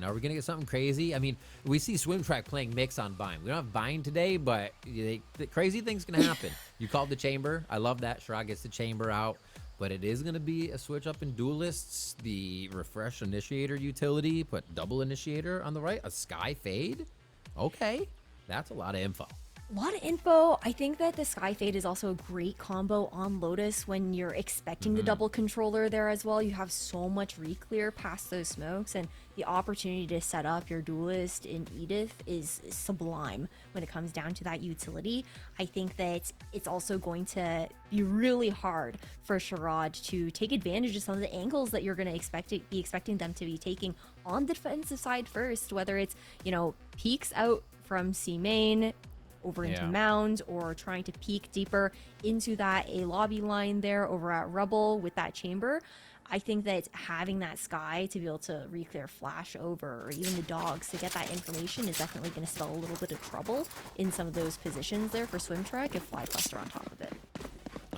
Are we going to get something crazy? I mean, we see SwimTrek playing mix on Bind. We don't have Bind today, but the crazy thing's going to happen. You called the chamber. I love that. Shrag gets the chamber out. But it is going to be a switch up in duelists. The refresh initiator utility. Put double initiator on the right. A sky fade. Okay. That's a lot of info. A lot of info. I think that the Sky Fade is also a great combo on Lotus when you're expecting the double controller there as well. You have so much re-clear past those smokes, and the opportunity to set up your duelist in Edith is sublime when it comes down to that utility. I think that it's also going to be really hard for Sherrod to take advantage of some of the angles that you're going to be expecting them to be taking on the defensive side first, whether it's, you know, peeks out from C main over into Mound, or trying to peek deeper into that A lobby line there over at Rebel with that chamber. I think that having that Sky to be able to re-clear flash over, or even the dogs to get that information, is definitely going to spell a little bit of trouble in some of those positions there for SwimTrek if FlyQuest are on top of it.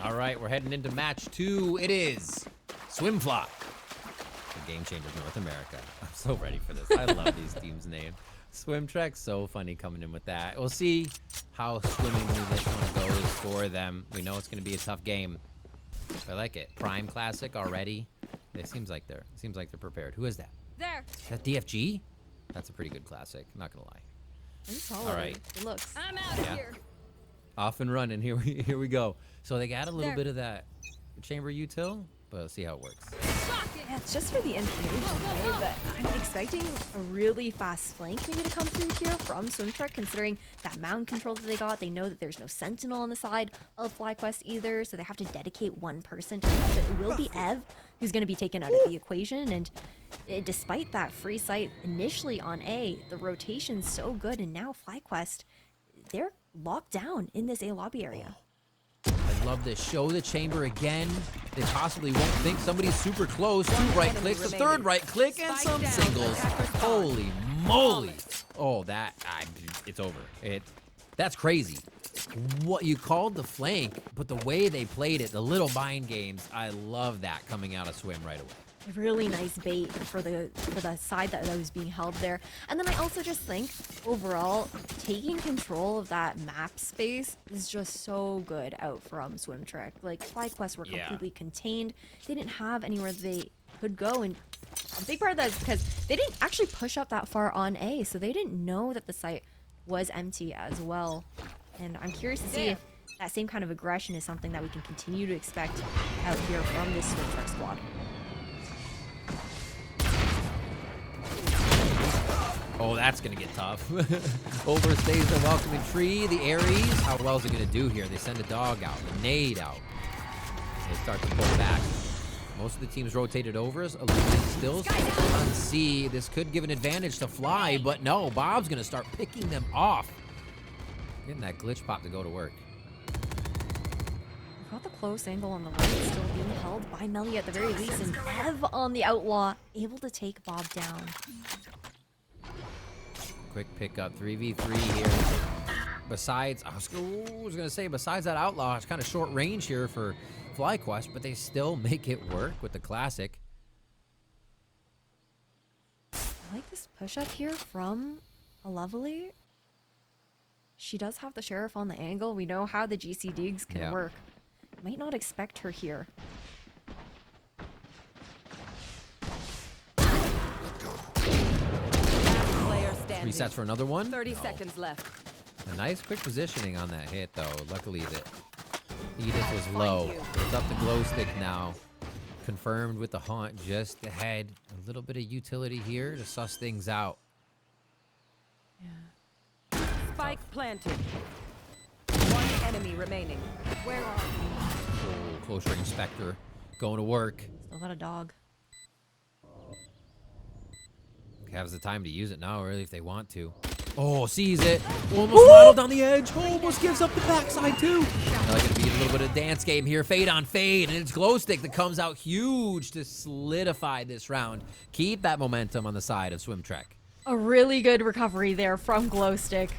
All right, we're heading into match 2. It is SwimFly, the Game Changers North America. I'm so ready for this. I love these teams' names. SwimTrek, so funny coming in with that. We'll see how swimmingly this one goes for them. We know it's going to be a tough game. I like it. Prime Classic already. It seems like they're prepared. Who is that? There. Is that DFG? That's a pretty good classic. I'm not gonna lie. All right. It looks. I'm out of here. Off and running. Here we go. So they got a little bit of that chamber util, but let's see how it works. Yeah, it's just for the information, right? But I'm expecting a really fast flank maybe to come through here from SwimTrek, considering that mound control that they got. They know that there's no sentinel on the side of FlyQuest either, so they have to dedicate one person to it. It will be Ev who's going to be taken out of the equation, and despite that free sight initially on A, the rotation's so good, and now FlyQuest, they're locked down in this A lobby area. I love this. Show the chamber again. They possibly won't think somebody's super close. 2 right clicks, a 3rd right click, and some singles. Holy moly. Oh, it's over. That's crazy. What you called the flank, but the way they played it, the little bind games, I love that coming out of Swim right away. Really nice bait for the side that was being held there. And then I also just think overall taking control of that map space is just so good out from SwimTrek. Like FlyQuest were completely contained. They didn't have anywhere they could go, and a big part of that is because they didn't actually push up that far on A, so they didn't know that the site was empty as well. And I'm curious to see if that same kind of aggression is something that we can continue to expect out here from this SwimTrek squad. Oh, that's going to get tough. Overstays the welcoming tree. The Aries, how well is it going to do here? They send a dog out, the nade out. They start to pull back. Most of the teams rotated over. Illuminate still on C. This could give an advantage to Fly, but no. Bob's going to start picking them off. Getting that glitch pop to go to work. Got the close angle on the right, still being held by Melly at the very least, and Ev on the outlaw, able to take Bob down. Quick pickup, 3v3 here. Besides, I was going to say, besides that outlaw, it's kind of short range here for FlyQuest, but they still make it work with the classic. I like this push-up here from a Lovely. She does have the Sheriff on the angle. We know how the GC digs can work. Might not expect her here. Resets for another one. 30 seconds left. A nice quick positioning on that hit, though. Luckily, that Edith was low. It's up to glow stick now. Confirmed with the haunt just ahead. A little bit of utility here to suss things out. Spike planted. One enemy remaining. Where are you? Oh, close range Spectre going to work. Still got a dog. Has the time to use it now, really, if they want to. Oh, sees it. Almost waddled down the edge. Almost gives up the backside, too. Now they're going to be a little bit of dance game here. Fade on fade. And it's glow stick that comes out huge to solidify this round. Keep that momentum on the side of SwimTrek. A really good recovery there from glow stick.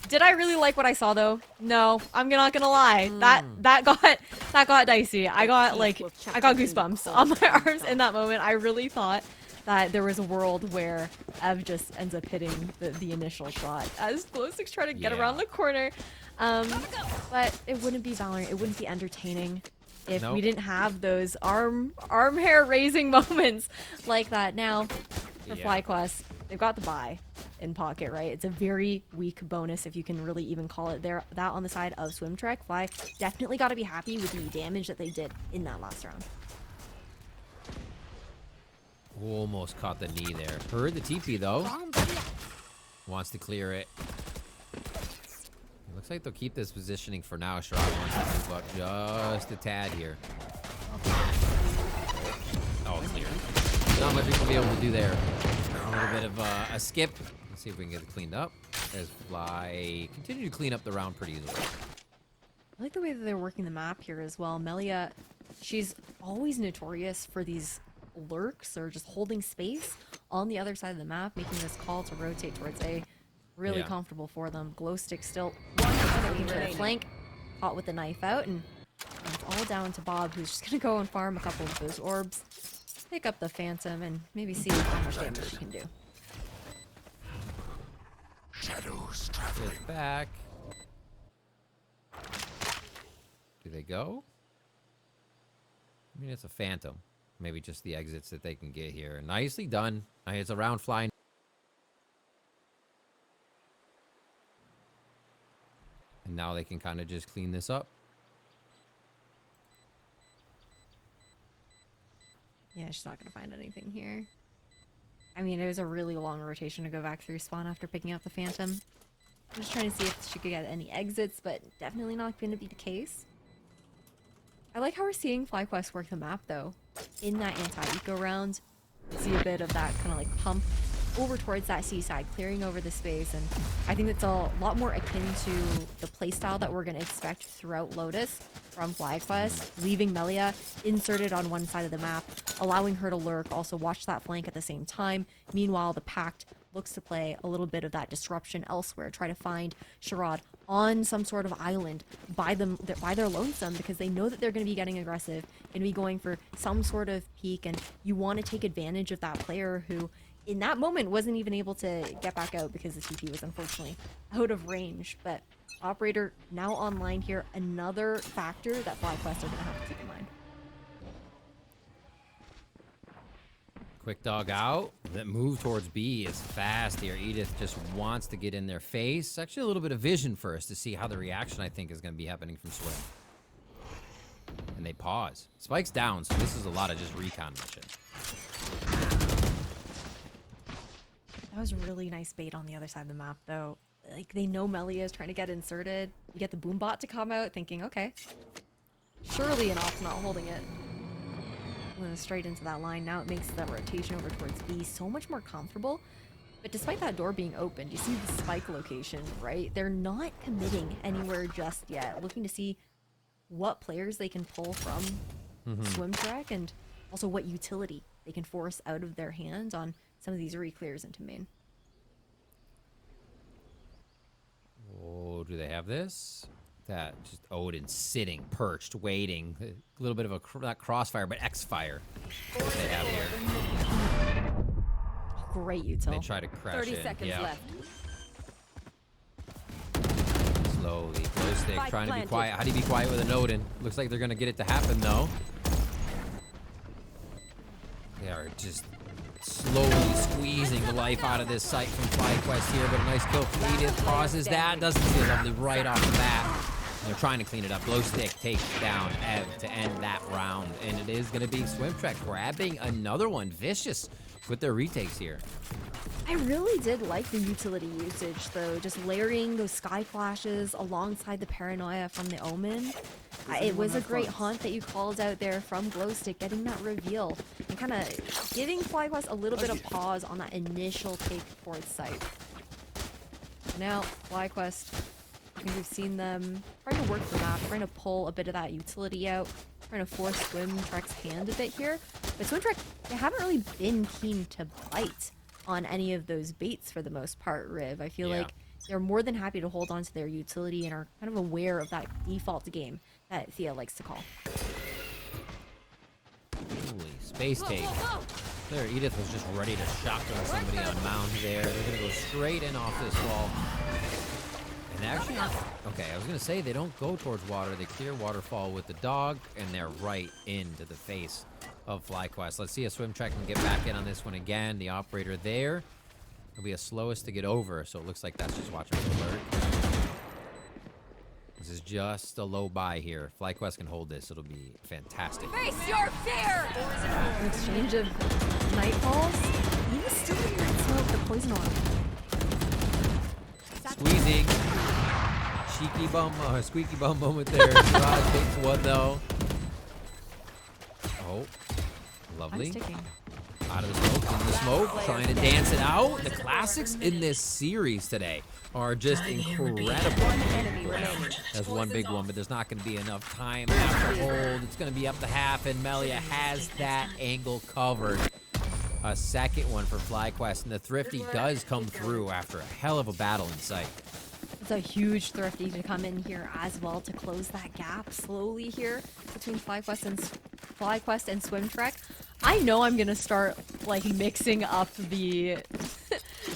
Did I really like what I saw though? No, I'm not gonna lie. That got dicey. I got goosebumps on my arms in that moment. I really thought that there was a world where Ev just ends up hitting the initial shot as Glowstick's trying to get around the corner. But it wouldn't be Valorant. It wouldn't be entertaining if we didn't have those arm hair raising moments like that. Now, for FlyQuest, they've got the buy in pocket, right? It's a very weak bonus, if you can really even call it there. That on the side of SwimTrek. Fly definitely got to be happy with the damage that they did in that last round. Almost caught the knee there. Heard the TP though. Wants to clear it. Looks like they'll keep this positioning for now. Sherrod wants to move up just a tad here. Oh, clear. Not much we can be able to do there. A little bit of a skip. Let's see if we can get it cleaned up. As Fly continue to clean up the round pretty easily. I like the way that they're working the map here as well. Melia, she's always notorious for these lurks or just holding space on the other side of the map, making this call to rotate towards A. Really comfortable for them. Glowstick still looking to flank, caught with the knife out, and it's all down to Bob, who's just gonna go and farm a couple of those orbs, pick up the Phantom, and maybe see how much damage he can do. Shadows traveling. Get back. Do they go? I mean, it's a Phantom. Maybe just the exits that they can get here. Nicely done. It's a round flying. And now they can kind of just clean this up. Yeah, she's not going to find anything here. I mean, it was a really long rotation to go back through spawn after picking up the Phantom. I'm just trying to see if she could get any exits, but definitely not going to be the case. I like how we're seeing FlyQuest work the map, though. In that anti-eco round, see a bit of that kind of like pump over towards that seaside, clearing over the space, and I think it's a lot more akin to the playstyle that we're going to expect throughout Lotus from FlyQuest, leaving Melia inserted on one side of the map, allowing her to lurk, also watch that flank at the same time. Meanwhile, the Pact looks to play a little bit of that disruption elsewhere, try to find Sherrod on some sort of island by their lonesome, because they know that they're going to be getting aggressive, going to be going for some sort of peek, and you want to take advantage of that player who in that moment wasn't even able to get back out because the TP was unfortunately out of range. But Operator now online here, another factor that FlyQuest are going to have to keep in mind. Quick dog out. That move towards B is fast here. Edith just wants to get in their face. Actually, a little bit of vision first to see how the reaction, I think, is going to be happening from Swim. And they pause. Spike's down, so this is a lot of just recon mission. That was really nice bait on the other side of the map, though. Like, they know Melia is trying to get inserted. You get the Boombot to come out, thinking, okay, surely an op's not holding it. And straight into that line. Now it makes that rotation over towards B so much more comfortable. But despite that door being opened, you see the spike location, right? They're not committing anywhere just yet. Looking to see what players they can pull from SwimTrek, and also what utility they can force out of their hands on some of these re-clears into main. Oh, do they have this? That just Odin sitting, perched, waiting. A little bit of a, not crossfire, but X-fire that they have here. Oh, great util. They try to crash 30 in. seconds left. Slowly. Glowstick Spike trying to be planted. quiet. How do you be quiet with an Odin? Looks like they're going to get it to happen, though. They are just slowly squeezing the life out of this site from FlyQuest here, but a nice kill for Edith. Pauses that. Doesn't see it lovely right off the bat. They're trying to clean it up. Glowstick takes down Ev to end that round. And it is going to be SwimTrek grabbing another one. Vicious with their retakes here. I really did like the utility usage, though. Just layering those sky flashes alongside the paranoia from the Omen. It was a great hunt that you called out there from Glowstick, getting that reveal and kind of giving FlyQuest a little bit of pause on that initial take towards site. Now, FlyQuest, I think we've seen them trying to work the map, trying to pull a bit of that utility out, trying to force SwimTrek's hand a bit here. But SwimTrek, they haven't really been keen to bite on any of those baits for the most part, Riv. I feel like they're more than happy to hold on to their utility and are kind of aware of that default game that Thea likes to call. Holy space take. There, Edith was just ready to shotgun somebody on mound there. They're gonna go straight in off this wall. And actually, okay, I was gonna say they don't go towards water. They clear waterfall with the dog, and they're right into the face of FlyQuest. Let's see if SwimTrek can get back in on this one again. The operator there will be a slowest to get over, so it looks like that's just watching for alert. This is just a low buy here. FlyQuest can hold this. It'll be fantastic. Face your fear! Exchange of nightfalls. He was still in that smoke, the poison orb. Squeezing. Cheeky bum, squeaky bum moment there. Rod takes one though. Oh, lovely. I'm sticking. Out of the smoke, into the smoke, trying to dance it out. The classics in this series today are just incredible. That's one big one, but there's not going to be enough time after hold. It's going to be up to half, and Melia has that angle covered. A second one for FlyQuest, and the Thrifty does come through after a hell of a battle in sight. It's a huge Thrifty to come in here as well to close that gap slowly here between FlyQuest and SwimTrek. I know I'm gonna start like mixing up the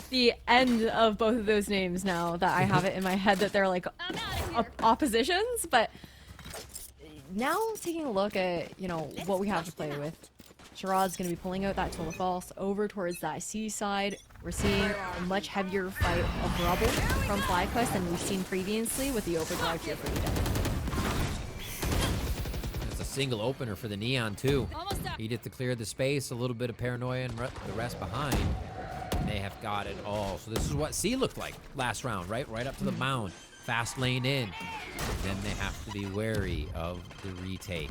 the end of both of those names now that I have it in my head that they're like oppositions, but now taking a look at, you know, what we have to play with. Sharad's going to be pulling out that Tola False over towards that seaside. We're seeing a much heavier fight of rubble from FlyQuest than we've seen previously with the overdrive here for Edith. It's a single opener for the Neon too. Edith to clear the space, a little bit of paranoia and the rest behind. And they have got it all. So this is what C looked like last round, right? Right up to the mound. Fast lane in. Then they have to be wary of the retake.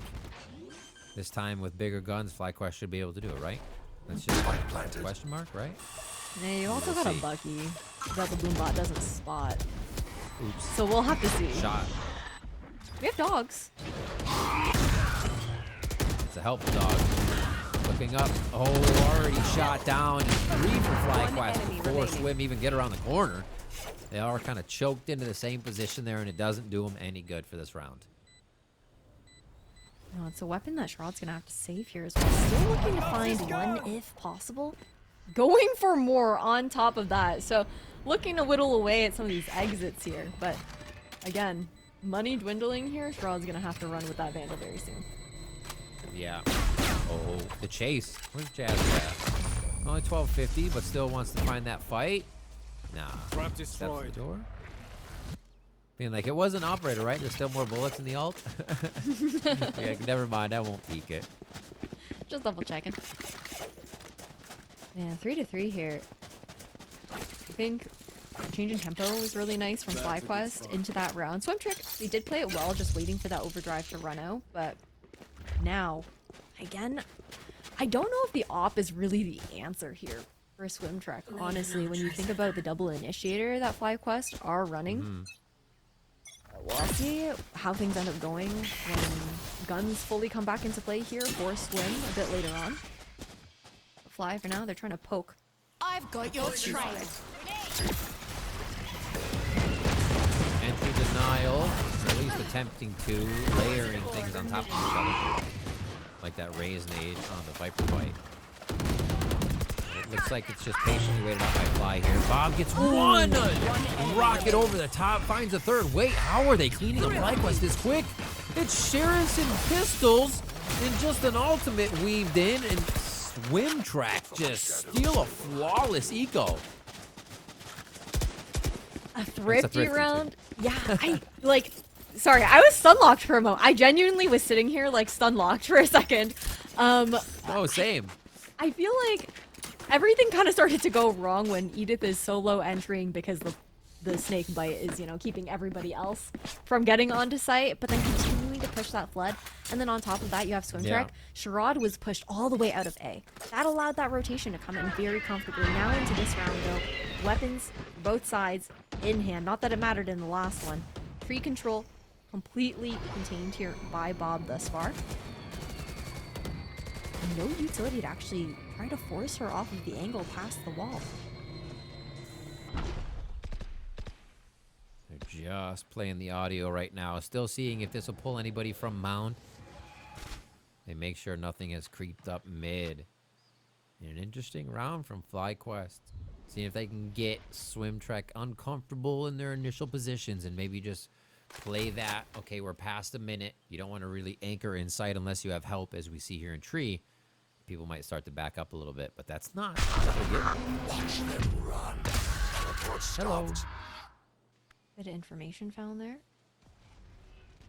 This time with bigger guns, FlyQuest should be able to do it, right? That's just a question mark, right? And you also got a Bucky that the Boombot doesn't spot. Oops. So we'll have to see. Shot. We have dogs. It's a helpful dog. Looking up. Oh, already shot down. And 3 for FlyQuest before Swim even get around the corner. They are kind of choked into the same position there, and it doesn't do them any good for this round. No, it's a weapon that Sharad's gonna have to save here as well. Still looking to find one if possible. Going for more on top of that. So looking to whittle away at some of these exits here. But again, money dwindling here. Sharad's gonna have to run with that Vandal very soon. Yeah. Oh, the chase. Where's Jazz at? Only 1250, but still wants to find that fight. Nah. Trap destroyed. The door. Being like, it was an operator, right? There's still more bullets in the ult. Yeah, never mind. I won't peek it. Just double checking. Man, 3-3 here. I think change in tempo was really nice from FlyQuest into that round. SwimTrek, they did play it well, just waiting for that overdrive to run out. But now, again, I don't know if the op is really the answer here for SwimTrek. Honestly, when you think about the double initiator that FlyQuest are running. We'll see how things end up going when guns fully come back into play here for Swim a bit later on. Fly for now, they're trying to poke. I've got your trail. Entry denial, or at least attempting to, layering things on top of each other. Like that raised nade on the Viper fight. It looks like it's just patiently waited out by Fly here. Bob gets one! Rocket over the top, finds a third. Wait, how are they cleaning up FlyQuest this quick? It's Sheriffs and pistols, and just an ultimate weaved in, and SwimTrek just steal a flawless eco. A thrifty round? Yeah, sorry, I was stunlocked for a moment. I genuinely was sitting here like stunlocked for a second. Oh, same. I feel like everything kind of started to go wrong when Edith is solo entering because the snake bite is, you know, keeping everybody else from getting onto site, but then continuing to push that flood. And then on top of that, you have SwimTrek. Yeah. Sharad was pushed all the way out of A. That allowed that rotation to come in very comfortably. Now into this round, though, weapons, both sides, in hand. Not that it mattered in the last one. Free control, completely contained here by Bob thus far. And no utility to actually try to force her off of the angle past the wall. They're just playing the audio right now. Still seeing if this will pull anybody from Mound. They make sure nothing has creeped up mid. An interesting round from FlyQuest. Seeing if they can get SwimTrek uncomfortable in their initial positions and maybe just play that. Okay, we're past a minute. You don't want to really anchor in sight unless you have help, as we see here in Tree. People might start to back up a little bit, but that's not. Watch them run. Teleport Hello. stopped. Bit of information found there.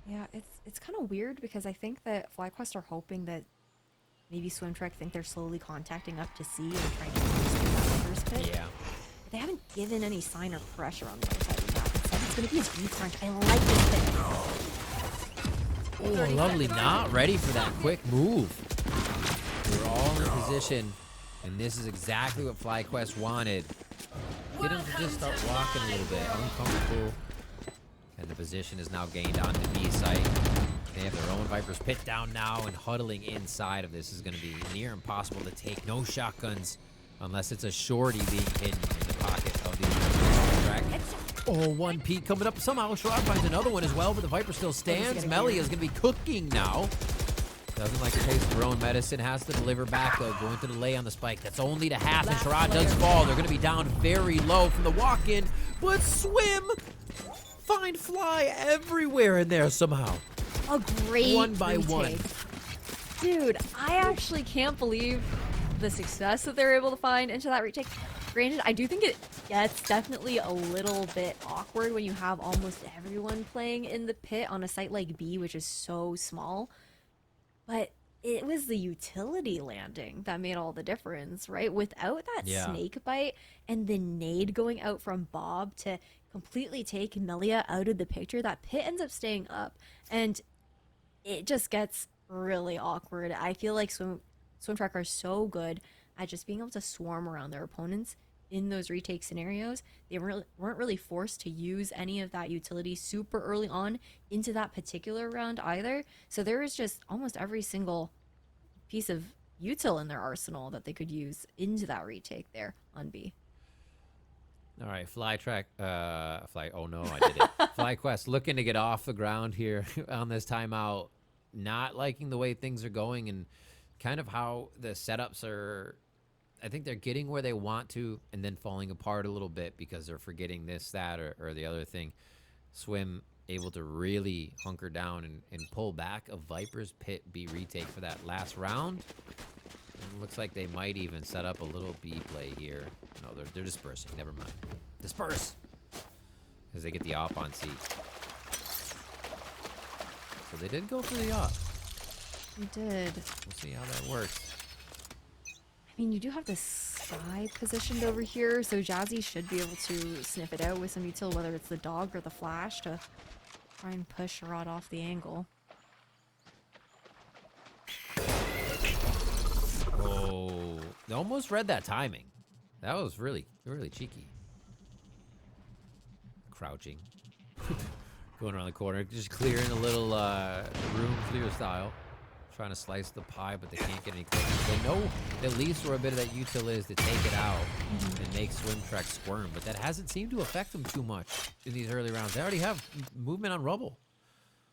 Yeah, it's kind of weird because I think that FlyQuest are hoping that maybe SwimTrek think they're slowly contacting up to sea and trying to force that first pit. Yeah. But they haven't given any sign of pressure on the other side of the map. Instead, it's going to be a deep crunch. I like this pit. Oh, lovely. Not ready for that quick move. We're all in position, and this is exactly what FlyQuest wanted. Get them to just start walking a little bit. Uncomfortable. And the position is now gained onto B site. They have their own Viper's pit down now, and huddling inside of this is going to be near impossible to take. No shotguns unless it's a shorty being hidden in the pocket of the track. Oh, one peek coming up. Somehow Sherrod finds another one as well, but the Viper still stands. Melly is going to be cooking now. Doesn't like to taste her own medicine. Has to deliver back, though. Going to delay on the spike. That's only to half, and Sherrod does fall. They're going to be down very low from the walk-in, but Swim find Fly everywhere in there somehow. A great One by retake. one. Dude, I actually can't believe the success that they're able to find into that retake. Granted, I do think it gets definitely a little bit awkward when you have almost everyone playing in the pit on a site like B, which is so small. But it was the utility landing that made all the difference, right? Without that snake bite and the nade going out from Bob to completely take Melia out of the picture, that pit ends up staying up. And it just gets really awkward. I feel like SwimTrek are so good at just being able to swarm around their opponents in those retake scenarios. They weren't really forced to use any of that utility super early on into that particular round either. So there is just almost every single piece of util in their arsenal that they could use into that retake there on B. All right, oh no, I did it. FlyQuest looking to get off the ground here on this timeout. Not liking the way things are going and kind of how the setups are. I think they're getting where they want to and then falling apart a little bit because they're forgetting this, that, or the other thing. Swim able to really hunker down and pull back a Viper's pit B retake for that last round. And looks like they might even set up a little B play here. No, they're dispersing. Never mind. Disperse! Because they get the op on C. So they did go for the op. They did. We'll see how that works. I mean, you do have the Sky positioned over here, so Jazzy should be able to sniff it out with some util, whether it's the dog or the flash, to try and push Rod off the angle. Oh, they almost read that timing. That was really, really cheeky. Crouching. Going around the corner, just clearing a little room clear style. Trying to slice the pie, but they can't get any closer. They know at least where a bit of that util is to take it out and make SwimTrek squirm, but that hasn't seemed to affect them too much in these early rounds. They already have movement on rubble.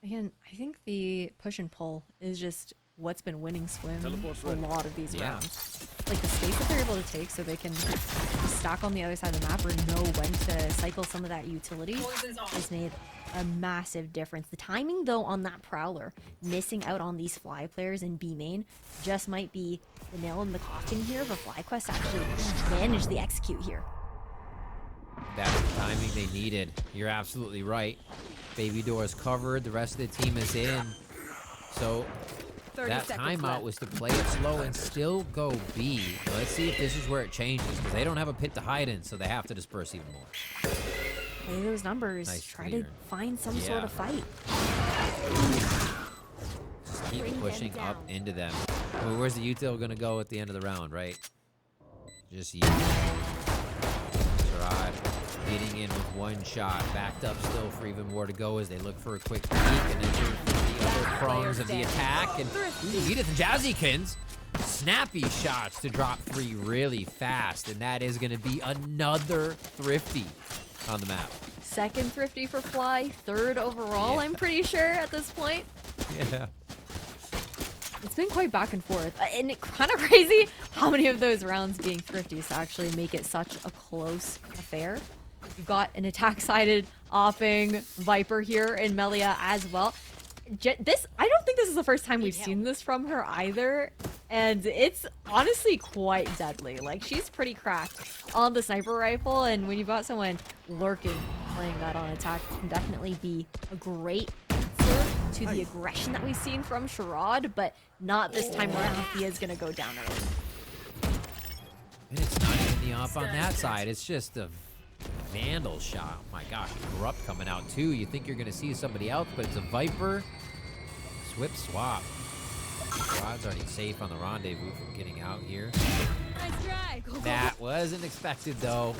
Again, I think the push and pull is just what's been winning Swim a lot of these rounds. Like the space that they're able to take so they can stack on the other side of the map or know when to cycle some of that utility has made a massive difference. The timing, though, on that Prowler, missing out on these Fly players in B main, just might be the nail in the coffin here for FlyQuest to actually manage the execute here. That's the timing they needed. You're absolutely right. Baby door is covered. The rest of the team is in. So that timeout was to play it slow and still go B. Let's see if this is where it changes, because they don't have a pit to hide in, so they have to disperse even more. Play those numbers. Nice Try clear. to find some sort of fight. Just keep pushing up into them. Well, where's the util going to go at the end of the round, right? Just you. Sherrod getting in with one shot. Backed up still for even more to go as they look for a quick peek and then the other prongs of the attack. And Edith and Jazzykins. Snappy shots to drop 3 really fast. And that is going to be another Thrifty on the map. Second Thrifty for Fly, third overall, I'm pretty sure, at this point. Yeah. It's been quite back and forth. And it kind of crazy how many of those rounds being Thrifties to actually make it such a close affair. You've got an attack-sided opping Viper here in Melia as well. I don't think this is the first time we've seen this from her either. And it's honestly quite deadly. Like, she's pretty cracked on the sniper rifle. And when you've got someone lurking, playing that on attack, it can definitely be a great answer to the aggression that we've seen from Sherrod. But not this time around. He is going to go down early. And it's not even the op on that side. It's just a Vandal shot. Oh my gosh, Corrupt coming out too. You think you're going to see somebody else, but it's a Viper. Swip swap. Rod's already safe on the rendezvous from getting out here. Nice try. That wasn't expected though.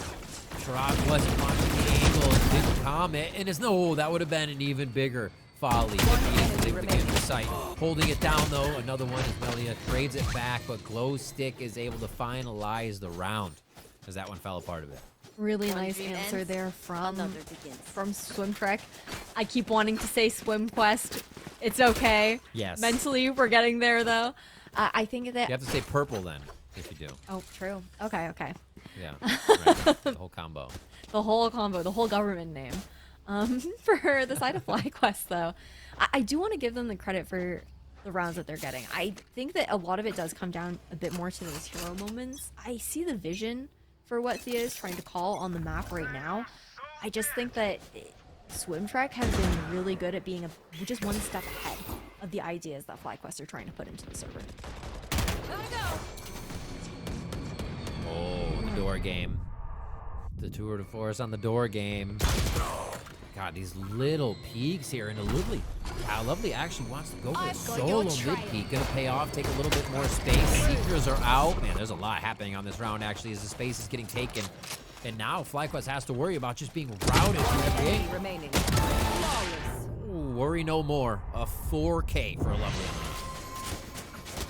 Sherrod wasn't watching the angle and didn't comment. And it's no, that would have been an even bigger folly if he was able to get into sight. Holding it down though, another one as Melia trades it back, but Glow Stick is able to finalize the round as that one fell apart a bit. Really nice answer there from SwimTrek. I keep wanting to say SwimQuest. It's okay. Yes. Mentally, we're getting there though. I think that. You have to say purple then, if you do. Oh, true. Okay. Yeah. Right. The whole combo. The whole combo, the whole government name. For the side of FlyQuest though, I do want to give them the credit for the rounds that they're getting. I think that a lot of it does come down a bit more to those hero moments. I see the vision for what Thea is trying to call on the map right now. I just think that SwimTrek has been really good at being just one step ahead of the ideas that FlyQuest are trying to put into the server. Oh, the door game. The tour de force on the door game. God, these little peaks here, and Lovely actually wants to go for a solo mid peak. Gonna pay off, take a little bit more space. Seekers are out. Man, there's a lot happening on this round actually as the space is getting taken. And now FlyQuest has to worry about just being routed through the gate. Remaining. Ooh, worry no more. A 4K for a Lovely.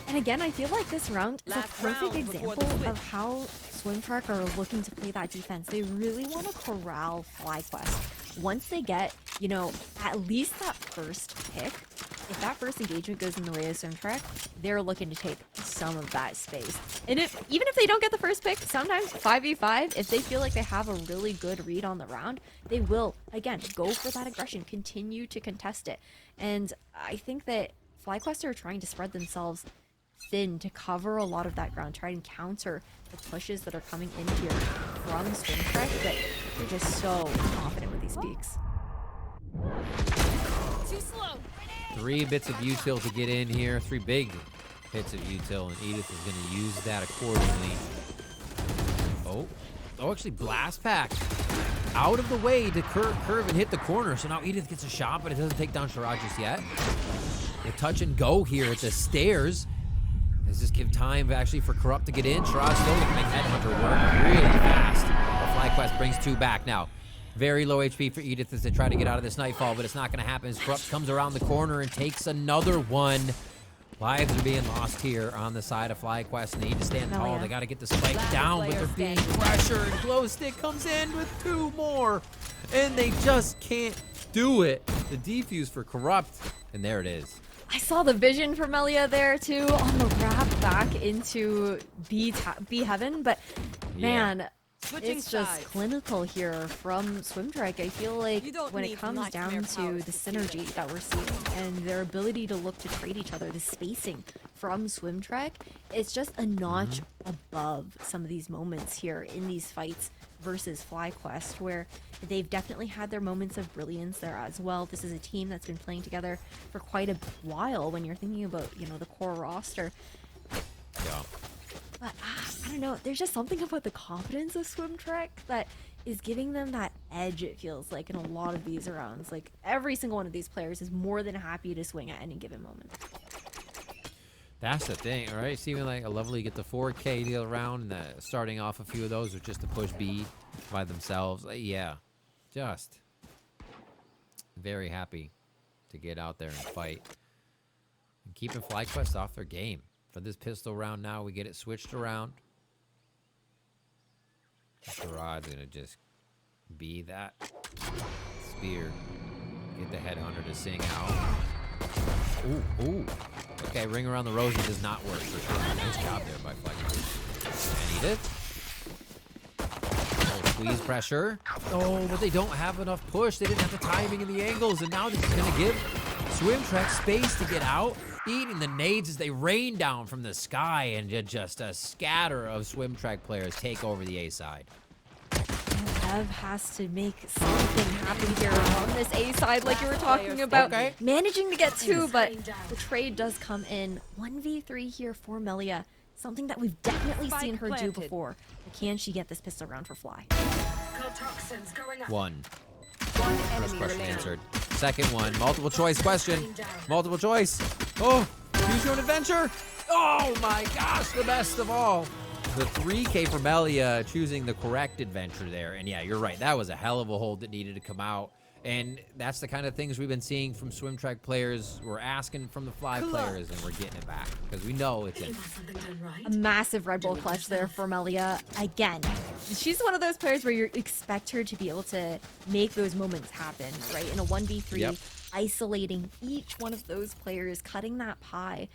And again, I feel like this round is a Last perfect round example before the of how SwimTrek are looking to play that defense. They really want to corral FlyQuest. Once they get, at least that first pick, if that first engagement goes in the way of SwimTrek, they're looking to take some of that space. And even if they don't get the first pick, sometimes 5v5, if they feel like they have a really good read on the round, they will, again, go for that aggression, continue to contest it. And I think that FlyQuest are trying to spread themselves thin to cover a lot of that ground, try and counter the pushes that are coming in here from SwimTrek, but they're just so confident with these peaks. Too slow. 3 bits of util to get in here. 3 big hits of util, and Edith is going to use that accordingly. Oh, actually blast pack out of the way to curve and hit the corner. So now Edith gets a shot, but it doesn't take down Sherrod just yet. The touch and go here at the stairs. Does this give time actually for Corrupt to get in? Sherrod still looking to make Headhunter work really fast. FlyQuest brings 2 back now. Very low HP for Edith as they try to get out of this Nightfall, but it's not going to happen as Corrupt comes around the corner and takes another one. Lives are being lost here on the side of FlyQuest. They need to stand tall. They got to get the spike down, but they're being pressured. Glow Stick comes in with 2 more, and they just can't do it. The defuse for Corrupt, and there it is. I saw the vision for Melia there too on the wrap back into B Heaven, but man, it's just clinical here from SwimTrek. I feel like when it comes down to the synergy that we're seeing and their ability to look to trade each other, the spacing from SwimTrek, it's just a notch above some of these moments here in these fights versus FlyQuest, where they've definitely had their moments of brilliance there as well. This is a team that's been playing together for quite a while when you're thinking about, the core roster. Yeah. But I don't know, there's just something about the confidence of SwimTrek that is giving them that edge, it feels like, in a lot of these rounds. Like, every single one of these players is more than happy to swing at any given moment. That's the thing, all right? Seeming like a Lovely get the 4K deal round, and starting off a few of those are just to push B by themselves. Yeah, just very happy to get out there and fight. And keeping FlyQuest off their game. For this pistol round now, we get it switched around. Sherrod's going to just be that spear. Get the Headhunter to sing out. Ooh, ooh. Okay, ring around the rosy does not work for sure. Nice job there by FlyQuest. And Edith. Oh, squeeze pressure. Oh, but they don't have enough push. They didn't have the timing and the angles, and now this is going to give SwimTrek space to get out, eating the nades as they rain down from the sky, and just a scatter of SwimTrek players take over the A side. Ev has to make something happen here on this A side, like you were talking about. Okay. Managing to get 2, but the trade does come in. 1v3 here for Melia. Something that we've definitely seen her do before. But can she get this pistol round for Fly? One. First question answered. Second one, multiple choice question. Multiple choice. Oh, choose your own adventure. Oh my gosh, the best of all. The 3K for Melia choosing the correct adventure there. And yeah, you're right. That was a hell of a hold that needed to come out. And that's the kind of things we've been seeing from SwimTrek players. We're asking from the Fly players, and we're getting it back because we know it's in. A massive Red Bull clutch there for Melia. Again, she's one of those players where you expect her to be able to make those moments happen, right? In a 1v3, Yep. isolating each one of those players, cutting that pie.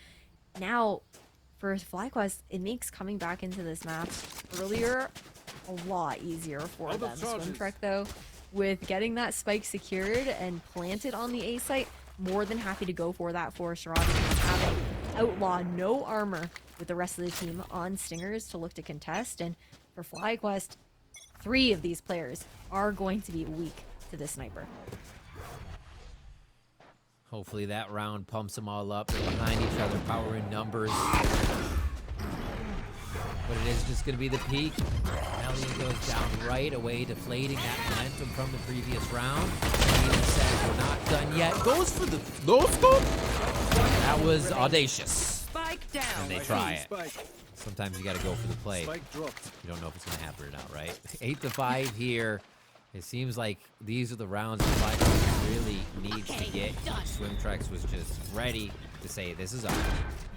Now, for FlyQuest, it makes coming back into this map earlier a lot easier for them. SwimTrek, though, with getting that spike secured and planted on the A site, more than happy to go for that for Sharad. Having Outlaw no armor with the rest of the team on Stingers to look to contest. And for FlyQuest, 3 of these players are going to be weak to the sniper. Hopefully that round pumps them all up. They're behind each other, power in numbers. But it is just going to be the peak. Melia goes down right away, deflating that momentum from the previous round. Ian says we're not done yet. Goes for the no-scope. That was audacious. Spike down. And they try it. Sometimes you got to go for the play. You don't know if it's going to happen or not, right? 8-5 here. It seems like these are the rounds that FlyQuest really needs to get. SwimTrek was just ready to say, this is up.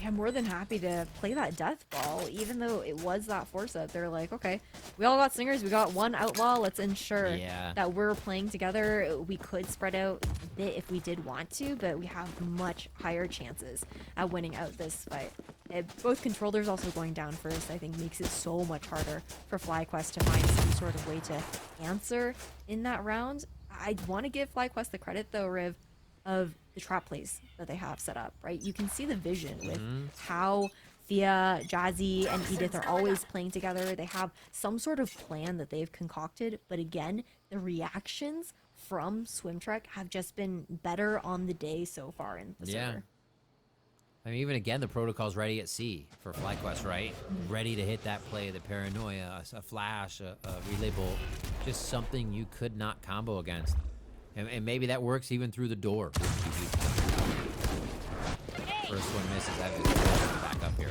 Yeah, more than happy to play that death ball, even though it was that force up. They're like, okay, we all got Stingers, we got 1 Outlaw, let's ensure that we're playing together. We could spread out a bit if we did want to, but we have much higher chances at winning out this fight. Both controllers also going down first, I think, makes it so much harder for FlyQuest to find some sort of way to answer in that round. I want to give FlyQuest the credit, though, Riv, of the trap plays that they have set up, right? You can see the vision with how Thea, Jazzy, and Edith are always playing together. They have some sort of plan that they've concocted, but again, the reactions from SwimTrek have just been better on the day so far in the server. I mean, even again, the protocol's ready at C for FlyQuest, right? Ready to hit that play, the paranoia, a flash, a relay bolt, just something you could not combo against. And maybe that works even through the door. First one misses. That is back up here.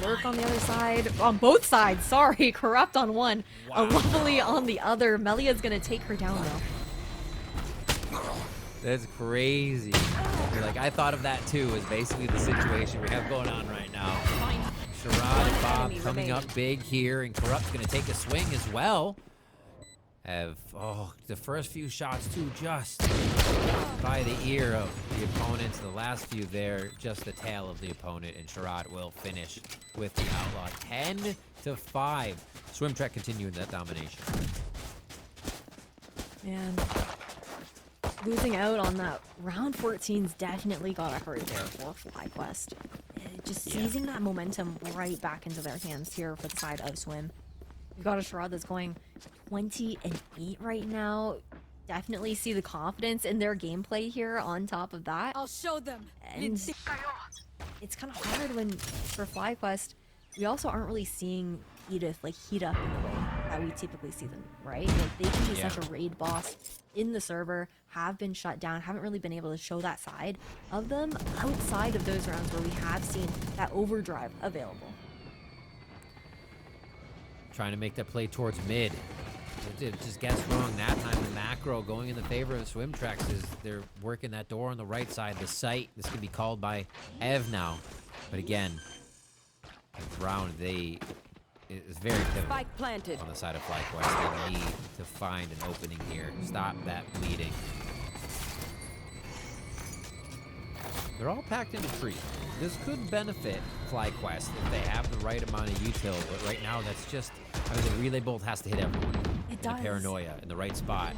Lurk on the other side. On both sides, sorry. Corrupt on one. A lovely on the other. Melia's going to take her down, though. That's crazy. Like, I thought of that, too, as basically the situation we have going on right now. Sharad and Bob coming up big here, and Corrupt's going to take a swing as well. The first few shots too, just by the ear of the opponents. The last few there, just the tail of the opponent, and Sharad will finish with the Outlaw. 10-5. SwimTrek continuing that domination. And losing out on that round 14's definitely got to hurt there for FlyQuest. Just seizing that momentum right back into their hands here for the side of Swim. We've got a Sharad that's going 20-8 right now. Definitely see the confidence in their gameplay here on top of that. I'll show them. And it's kind of hard when, for FlyQuest, we also aren't really seeing Edith like heat up in the way that we typically see them, right? Like they can be such a raid boss in the server, have been shut down, haven't really been able to show that side of them outside of those rounds where we have seen that overdrive available. Trying to make that play towards mid. It just gets wrong that time. The macro going in the favor of SwimTrek is they're working that door on the right side. The site, this could be called by Ev now. But again, this round, it's very pivotal on the side of FlyQuest. They need to find an opening here. Stop that bleeding. They're all packed into tree. This could benefit FlyQuest if they have the right amount of util, but right now that's just, I mean, the relay bolt has to hit everyone. It The does. paranoia in the right spot.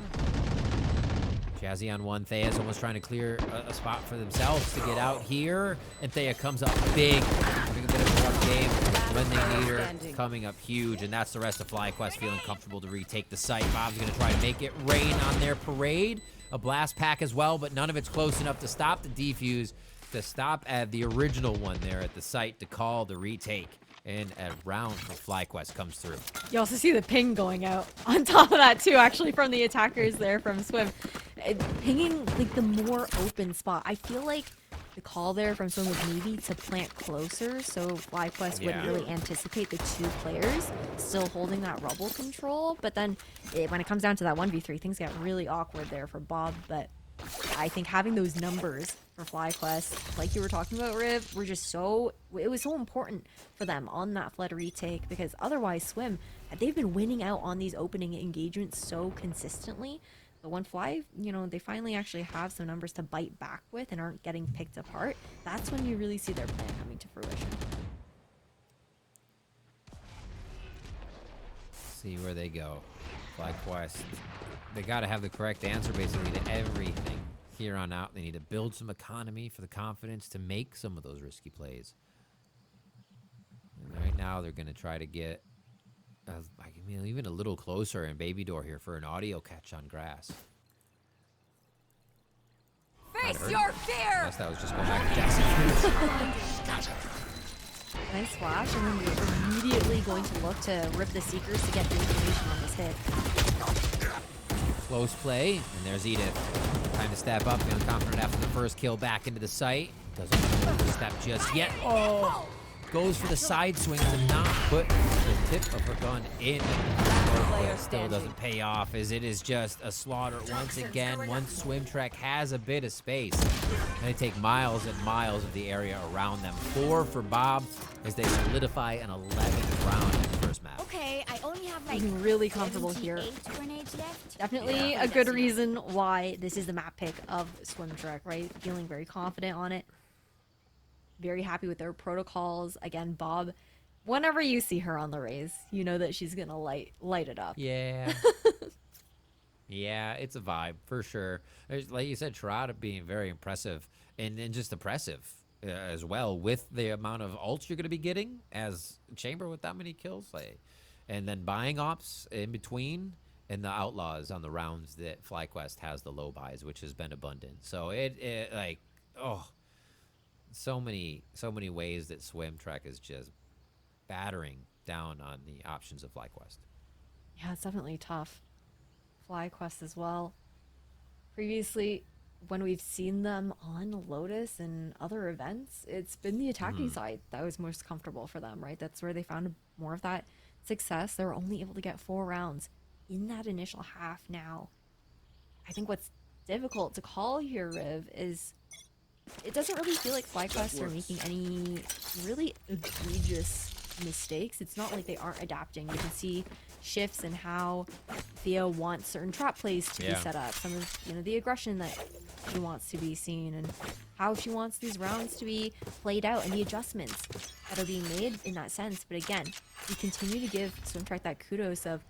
Jazzy on one. Thea's almost trying to clear a spot for themselves to get out here. And Thea comes up big. Having a bit of a rough game when they need her. Coming up huge. And that's the rest of FlyQuest feeling comfortable to retake the site. Bob's going to try to make it rain on their parade. A blast pack as well, but none of it's close enough to stop the defuse. To stop at the original one there at the site to call the retake. And a round for FlyQuest comes through. You also see the ping going out on top of that too, actually, from the attackers there from Swim. Pinging like the more open spot. I feel like the call there from Swim was maybe to plant closer, so FlyQuest wouldn't really anticipate the two players still holding that rubble control. But then when it comes down to that 1v3, things get really awkward there for Bob. But I think having those numbers for FlyQuest, like you were talking about, Riv, were just it was so important for them on that flood retake, because otherwise Swim, they've been winning out on these opening engagements so consistently. But when Fly, they finally actually have some numbers to bite back with and aren't getting picked apart, that's when you really see their plan coming to fruition. See where they go. FlyQuest. They got to have the correct answer basically to everything here on out. They need to build some economy for the confidence to make some of those risky plays. And right now they're going to try to get even a little closer and Baby Door here for an audio catch on grass. Face your fear! I guess that was just going back to Jackson. Nice flash, and then we're immediately going to look to rip the Seekers to get the information on this hit. Close play, and there's Edith. Time to step up, feeling confident after the first kill back into the site. Doesn't overstep just yet. Oh! Goes for the side swing to not put the tip of her gun in. Still doesn't pay off, as it is just a slaughter once again. Once SwimTrek has a bit of space, and they take miles and miles of the area around them. 4 for Bob as they solidify an 11th round in the first map. Okay, I only have like Feeling really comfortable here. 78 grenades left. Definitely a good reason why this is the map pick of SwimTrek, right? Feeling very confident on it. Very happy with their protocols. Again, Bob, whenever you see her on the Rays, you know that she's gonna light it up. Yeah. Yeah, it's a vibe for sure. Like you said, Tirada being very impressive and just impressive as well with the amount of ults you're going to be getting as Chamber with that many kills. And then buying ops in between, and the Outlaws on the rounds that FlyQuest has the low buys, which has been abundant. So so many ways that SwimTrek is just battering down on the options of FlyQuest. Yeah, it's definitely tough. FlyQuest as well. Previously, when we've seen them on Lotus and other events, it's been the attacking side that was most comfortable for them, right? That's where they found more of that success. They were only able to get 4 rounds in that initial half now. I think what's difficult to call here, Riv, is it doesn't really feel like FlyQuest are making any really egregious mistakes. It's not like they aren't adapting. You can see shifts in how Thea wants certain trap plays to be set up, some of the aggression that she wants to be seen, and how she wants these rounds to be played out, and the adjustments that are being made in that sense. But again, we continue to give SwimTrek that kudos of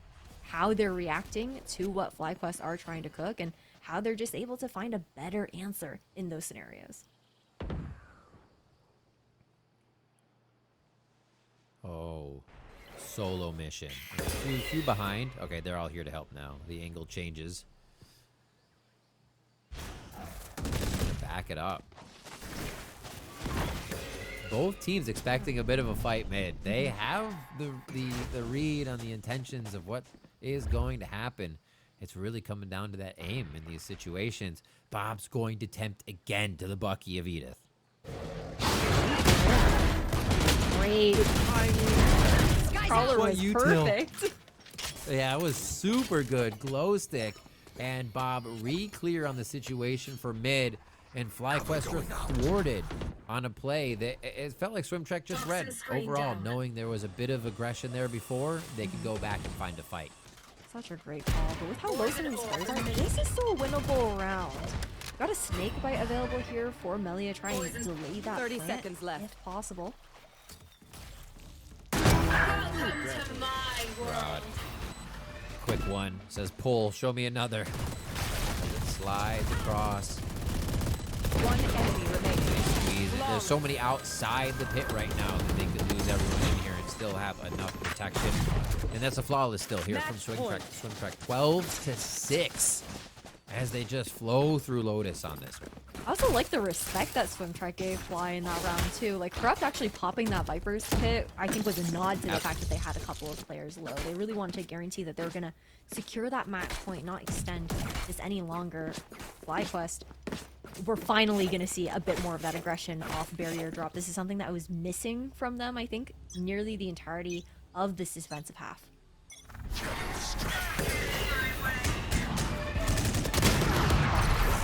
how they're reacting to what FlyQuest are trying to cook, and how they're just able to find a better answer in those scenarios. Oh, solo mission. Few behind. Okay, they're all here to help now. The angle changes. Back it up. Both teams expecting a bit of a fight mid. They have the read on the intentions of what is going to happen. It's really coming down to that aim in these situations. Bob's going to tempt again to the Bucky of Edith. Great crawler was perfect. Yeah, it was super good. Glow stick, and Bob re-clear on the situation for mid, and FlyQuest are thwarted on a play that it felt like SwimTrek just read overall, knowing there was a bit of aggression there before. They could go back and find a fight. Such a great call, but with how low some of these players are, this is still a winnable round. Got a snake bite available here for Melia. Try and delay that 30 plant, seconds left. if possible. God. Quick one. Says pull. Show me another. Slides across. One enemy remaining. Squeeze it. There's so many outside the pit right now that they could lose everyone in here and still have enough protection. And that's a flawless still here from SwimTrek. SwimTrek 12-6 as they just flow through Lotus on this one. I also like the respect that SwimTrek gave Fly in that round too. Like Corrupt actually popping that Viper's pit, I think was a nod to the fact that they had a couple of players low. They really wanted to guarantee that they were gonna secure that match point, not extend this any longer. FlyQuest, we're finally gonna see a bit more of that aggression off barrier drop. This is something that was missing from them, I think, nearly the entirety of this defensive half.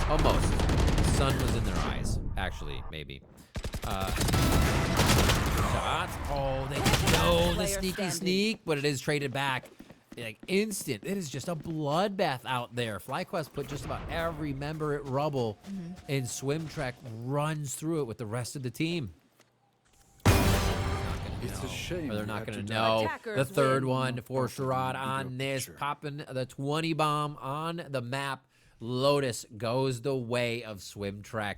Almost. Sun was in their eyes, actually, maybe. Shots. Oh, they know the Player sneaky standing. sneak, but it is traded back. Like instant. It is just a bloodbath out there. FlyQuest put just about every member at rubble, and SwimTrek runs through it with the rest of the team. It's a shame. Or they're we not had going to to die. know. Attackers The third win. one for Sherrod on this, Picture. popping the 20 bomb on the map. Lotus goes the way of SwimTrek.